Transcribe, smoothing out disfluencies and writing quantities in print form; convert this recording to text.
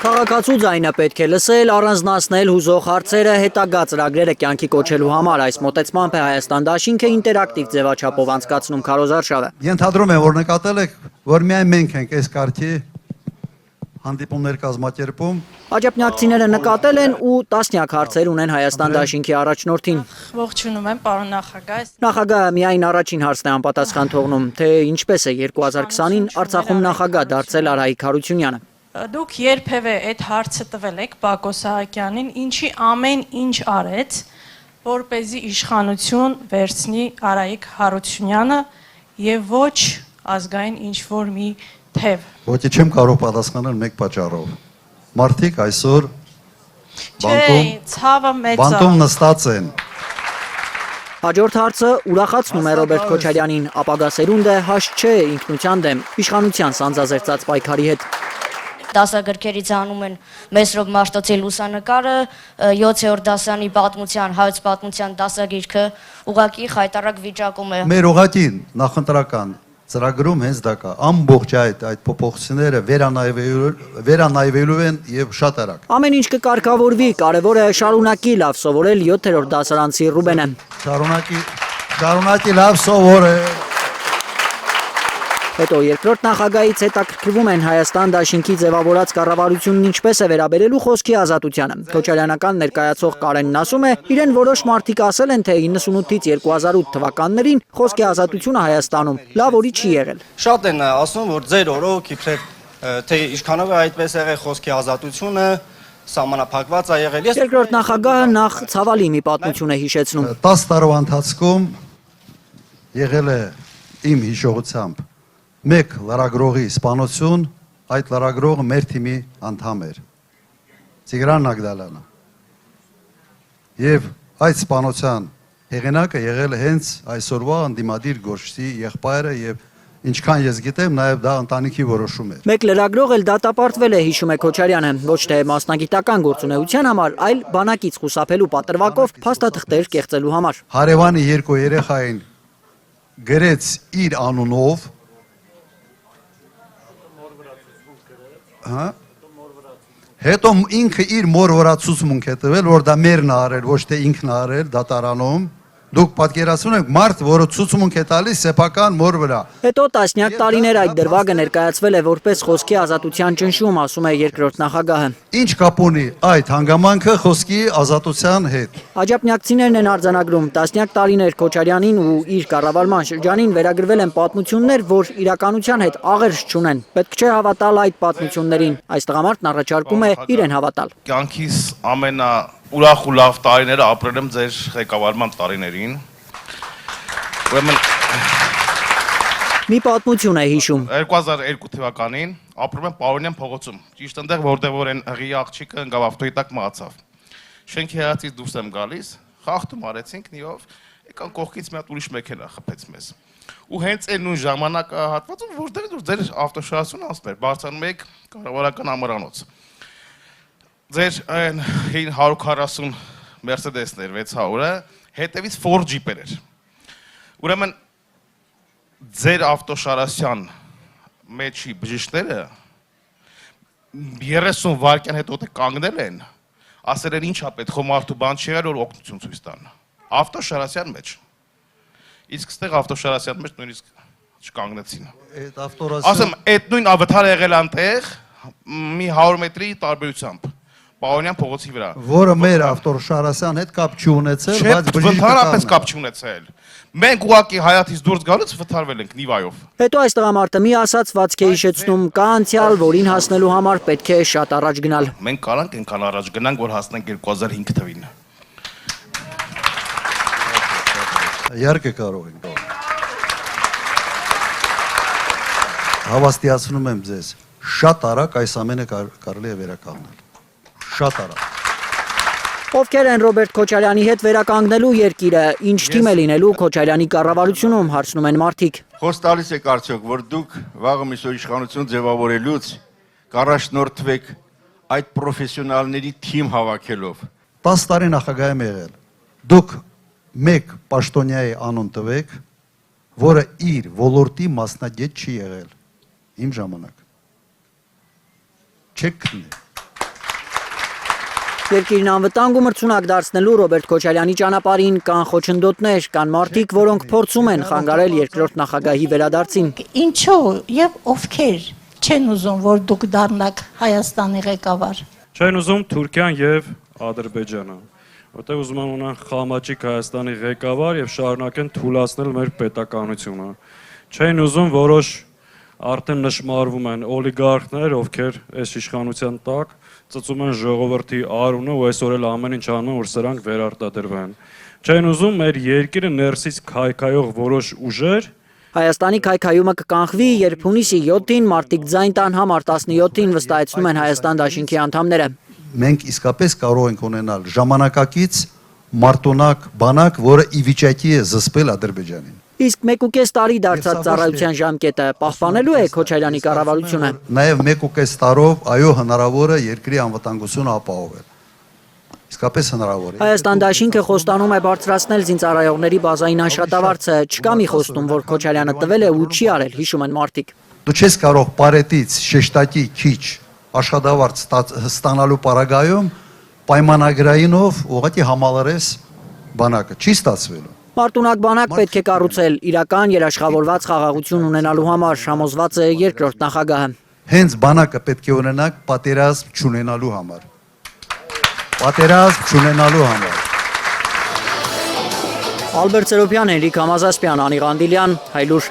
Քաղաքացու ձայնը պետք է լսել, առանձնացնել հուզող հարցերը, հետագա ծրագրերը կյանքի կոչելու համար այս մոտեցմամբ է Հայաստան դաշինքը ինտերակտիվ ձևաչափով անցկացնում Քարոզ Արշավը։ Ենթադրում եմ, որ նկատել եք, որ միայն մենք ենք այս կարգի հանդիպումներ կազմակերպում։ Աջափնյակցիները նկատել են ու տասնյակ հարցեր ունեն Հայաստան դաշինքի առաջնորդին։ Ողջունում եմ, պարոն նախագահ։ Նախագահը միայն առաջին հարցն է անպատասխան թողնում, թե ինչպես է 2020-ին Արցախում նախագահ դարձել Արայիկ Հարությունյանը։ Դուք երբևէ այդ հարցը տվել եք Բակո Սահակյանին, ինչի ամեն ինչ արեց, որպեսզի իշխանություն վերցնի Արայիկ Հարությունյանը եւ ոչ ազգային ինչ-որ մի թև։ Ոչի չեմ կարող պատասխանել մեկ պատճառով։ Մարդիկ այսօր բանտում նստած են։ Հաջորդ հարցը ուրախացնում է Ռոբերտ Քոչարյանին, ապագա սերունդը հաշտ չէ ինքնության դեմ իշխանության սանձազերծած պայքարի հետ։ Դասագրքերից անում են Մեսրոպ Մաշտոցի լուսանկարը, 7-րդ դասանի պատմության, հայոց պատմության դասագիրքը ուղղակի խայտարակ վիճակում է։ Մեր ուղղակին նախընտրական ծրագրում հենց դա կա, ամբողջ այդ փոփոխությունները վերանայվելու են եւ շատ արագ։ Ամեն ինչ կկարգավորվի, կարևորը շարունակի լավ սովորել 7-րդ դասարանցի Ռուբենը։ Շարունակի լավ սովորել։ Հետո երկրորդ նախագահից հետաքրքրվում են Հայաստան դաշինքի ձևավորած կառավարությունն ինչպես է վերաբերելու խոսքի ազատությանը։ Քոչարյանական ներկայացող Կարենն ասում է, իրեն որոշ մարդիկ ասել են, թե 98-ից 2008 թվականներին խոսքի ազատությունը Հայաստանում լավ օրի չի եղել։ Շատ են ասում, որ ձեր օրոք իբրև թե ինչքանով է այդպես եղել խոսքի ազատությունը, սահմանափակված է եղել։ Երկրորդ նախագահը նախ ցավալի մի պատմություն է հիշեցնում։ 10 տարվա ընթացքում եղել է իմ հիշողությամբ մեկ լրագրողի սպանություն, այդ լրագրողը մեր թիմի անդամ էր, Տիգրան Նագդալյանը։ Եվ այդ սպանության հեղինակը եղել է հենց այսօրվա ընդդիմադիր գործիչի եղբայրը եւ ինչքան ես գիտեմ, նաեւ դա ընտանիքի որոշում էր։ Մեկ լրագրող էլ դատապարտվել է, հիշում է Քոչարյանը, ոչ թե մասնագիտական գործունեության համար, այլ բանակից խուսափելու պատրվակով փաստաթղթեր կեղծելու համար։ Հարևանի երկու երեխային գրեց իր անունով Հետո ինքը իր մոր վրա ցուցմունք է տվել, որ դա մերն է արել, ոչ թե ինքն է արել դատարանում։ Դուք պատկերացնում եք մարդ, որը ցուցմունք է տալիս սեփական մոր վրա։ Հետո տասնյակ տարիներ այդ դրվագը ներկայացվել է որպես խոսքի ազատության ճնշում, ասում է երկրորդ նախագահը։ Ինչ կապ ունի այդ հանգամանքը խոսքի ազատության հետ։ Աջափնյակցիներն են արձանագրում, տասնյակ տարիներ Քոչարյանին ու իր կառավարման շրջանին վերագրվել են պատմություններ, որ իրականության հետ աղերս չունեն։ Պետք չէ հավատալ այդ պատմություններին։ Այս տղամարդն առաջարկում է իրեն հավատալ։ Կյանքիս ուրախ ու լավ տարիները ապրել եմ ձեր ղեկավարման տարիներին։ Ուրեմն մի պատմություն է հիշում։ 2002 թվականին ապրում եմ Պարոնյան փողոցում, ճիշտ այնտեղ, որտեղ որ այն ըղի աղջիկը ընկավ ավտոյի տակ մահացավ։ Շենքի հրացից դուրս եմ գալիս, խախտում արեցինք նիով, եկան կողքից մի հատ ուրիշ մեքենա խփեց մեզ։ Ու հենց այն նույն ժամանակահատվածում, որտեղ ձեր ավտոշարասյունը անցներ, բարձրանում եք կառավարական ամրանոց։ Ձեր այն 140 Mercedes-ներ 600-ը հետևից Ford Jeep-էր էր։ Ուրեմն ձեր ավտոշարասյան մեջի բժիշկները 30 վայրկյան հետո կանգնել են, ասել են ինչա պետք է մարդու բան չի եղել, որ օգնություն ցույց տան։ Ավտոշարասյան մեջ։ Իսկ ստեղ ավտոշարասյան մեջ նույնիսկ չկանգնեցին։ Այդ ավտորասյան ասեմ, այդ նույն ավտարը եղել անտեղ մի 100 մետրի տարբերությամբ։ Պարոնյան փողոցի վրա, որը մեր ավտոշարասյան հետ կապ չունեցել, բայց վթարապես կապ չունեցել։ Մենք ուղղակի հայաթից դուրս գալուց վթարվել ենք Նիվայով։ Հետո այս տղամարդը մի ասացվածք է հիշեցնում, կա անցյալ, որին հասնելու համար պետք է շատ առաջ գնալ։ Մենք կարանք այնքան առաջ գնանք, որ հասնենք 2005 թվին։ Իհարկե կարող ենք։ Հավաստիացնում եմ ձեզ, շատ արագ այս ամենը կարելի է վերականգնել։ Շատ արագ։ Ովքեր են Ռոբերտ Քոչարյանի հետ վերականգնելու երկիրը, ինչ թիմ է լինելու Քոչարյանի կառավարությունում, հարցնում են մարդիկ։ Խոս տալիս եք արդյոք, որ դուք վաղը միսօր իշխանություն ձևավորելուց կառաջնորդվեք այդ պրոֆեսիոնալների թիմ հավաքելով։ 10 տարի նախագահ եմ եղել։ Դուք մեկ պաշտոնյայի անուն տվեք, որը իր ոլորտի մասնագետ չի եղել։ Իմ ժամանակ։ Չեք քնի։ Երկիրն անվտանգ ու մրցունակ դարձնելու Ռոբերտ Քոչարյանի ճանապարհին կան խոչընդոտներ, կան մարդիկ, որոնք փորձում են խանգարել երկրորդ նախագահի վերադարձին։ Ինչու եւ ովքեր չեն ուզում, որ դուք դառնաք Հայաստանի ղեկավար։ Չեն ուզում Թուրքիան եւ Ադրբեջանը, որտեղ ուզում են ունեն խամաճիկ Հայաստանի ղեկավար եւ շարունակեն թուլացնել մեր պետականությունը։ Չեն ուզում որոշ արդեն նշմարվում են օլիգարխներ, ովքեր այս իշխանության տակ ծծում են ժողովրդի արունը ու այսօր էլ ամեն ինչ անում, որ սրանք վերարտադրվեն։ Չեն ուզում մեր երկիրը ներսից քայքայող որոշ ուժեր։ Հայաստանի քայքայումը կկանխվի, երբ հունիսի 7-ին մարտիկ ձայն տան համար 17-ին վստահեցնում են Հայաստան դաշինքի անդամները։ Մենք իսկապես կարող ենք ունենալ ժամանակակից մարտունակ բանակ, որը ի վիճակի է զսպել Ադրբեջանին։ Իսկ 1.5 տարի դարձած ծառայության ժամկետը պահպանելու է Քոչարյանի կառավարությունը։ Նաև 1.5 տարով այո հնարավոր է երկրի անվտանգությունը ապահովել։ Իսկապես հնարավոր է։ Հայաստան դաշինքը խոստանում է բարձրացնել զինծառայողների բազային անշատավարձը, չկա մի խոստում, որ Քոչարյանը տվել է ու չի արել, հիշում են մարդիկ։ Դու չես կարող պարետից շեշտակի քիչ աշխատավարձ ստանալու պարագայում պայմանագրայինով ուղղակի համալրես բանակը, չի ստացվելու։ Մարտունակ բանակ պետք է կառուցել իրական երաշխավորված խաղաղություն ունենալու համար, համոզված է երկրորդ նախագահը։ Հենց բանակը պետք է ունենանք պատերազմ չունենալու համար։ Պատերազմ չունենալու համար։ Ալբերտ Սերոբյան, Հենրիկ Համազասպյան, Անի Ղանդիլյան, Հայլուր։